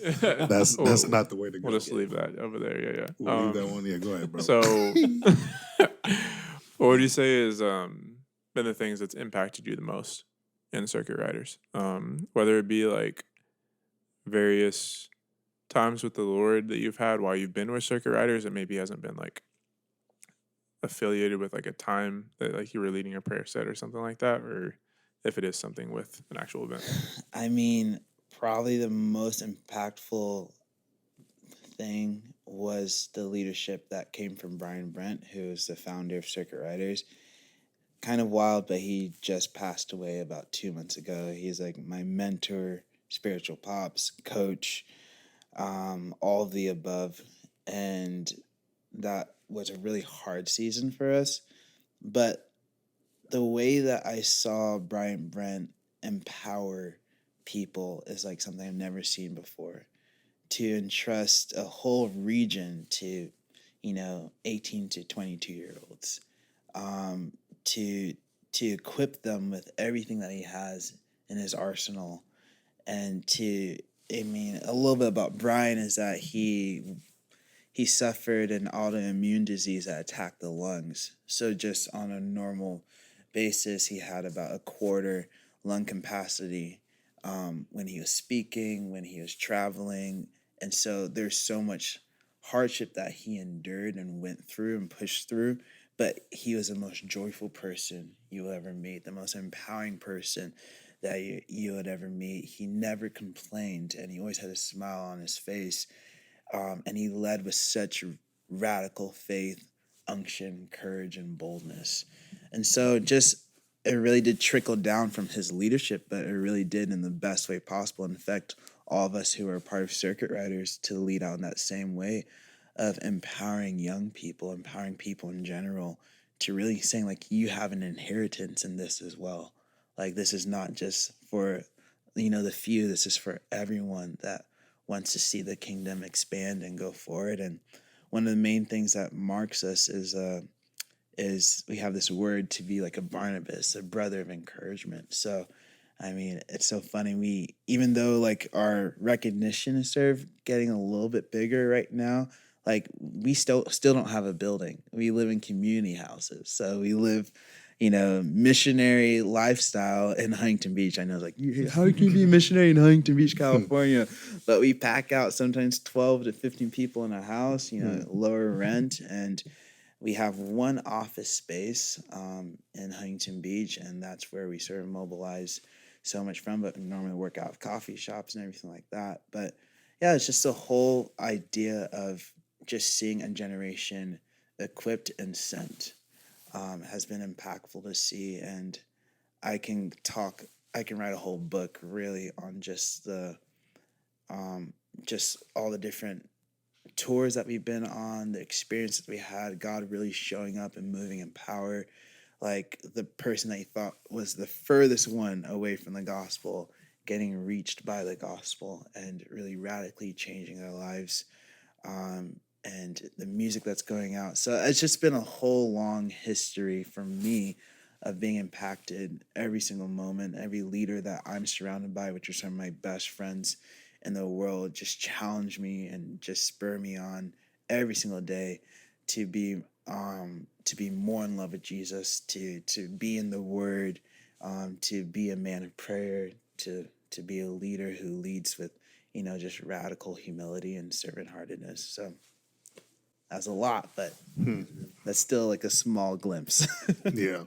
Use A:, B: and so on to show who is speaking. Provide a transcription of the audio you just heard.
A: That's not the way to go.
B: We'll just leave that over there. Yeah, yeah.
A: We'll leave that one. Yeah, go ahead, bro.
B: So, what would you say is been the things that's impacted you the most in circuit riders? Whether it be like various times with the Lord that you've had while you've been with circuit riders, it maybe hasn't been like affiliated with like a time that like you were leading a prayer set or something like that, or if it is something with an actual event.
C: I mean, probably the most impactful thing was the leadership that came from Brian Brent, who is the founder of Circuit Riders. Kind of wild, but he just passed away about 2 months ago. He's like my mentor, spiritual pops, coach, all of the above. And that was a really hard season for us. But the way that I saw Brian Brent empower people is like something I've never seen before. To entrust a whole region to, 18 to 22-year-olds, to equip them with everything that he has in his arsenal, and a little bit about Brian is that he suffered an autoimmune disease that attacked the lungs. So just on a normal basis, he had about a quarter lung capacity when he was speaking, when he was traveling. And so there's so much hardship that he endured and went through and pushed through. But he was the most joyful person you will ever meet, the most empowering person that you would ever meet. He never complained, and he always had a smile on his face. And he led with such radical faith, unction, courage, and boldness. And so it really did trickle down from his leadership, but it really did in the best way possible. In fact, all of us who are part of Circuit Riders to lead out in that same way of empowering young people, empowering people in general, to really saying, like, you have an inheritance in this as well. Like, this is not just for, the few. This is for everyone that wants to see the kingdom expand and go forward. And one of the main things that marks us is we have this word to be like a Barnabas, a brother of encouragement. So, I mean, it's so funny. Even though like our recognition is sort of getting a little bit bigger right now, like we still don't have a building. We live in community houses. So we live, missionary lifestyle in Huntington Beach. I know, like, how can you be a missionary in Huntington Beach, California? But we pack out sometimes 12 to 15 people in a house, lower rent. And we have one office space in Huntington Beach, and that's where we sort of mobilize so much from, but normally work out of coffee shops and everything like that. But yeah, it's just the whole idea of just seeing a generation equipped and sent has been impactful to see. And I can write a whole book really on just just all the different tours that we've been on, the experience that we had, God really showing up and moving in power. Like the person that you thought was the furthest one away from the gospel, getting reached by the gospel and really radically changing their lives. And the music that's going out. So it's just been a whole long history for me of being impacted every single moment. Every leader that I'm surrounded by, which are some of my best friends in the world, just challenge me and just spur me on every single day to be more in love with Jesus, to be in the Word, to be a man of prayer, to be a leader who leads with, just radical humility and servant-heartedness. So that's a lot, but that's still like a small glimpse.
A: Yeah.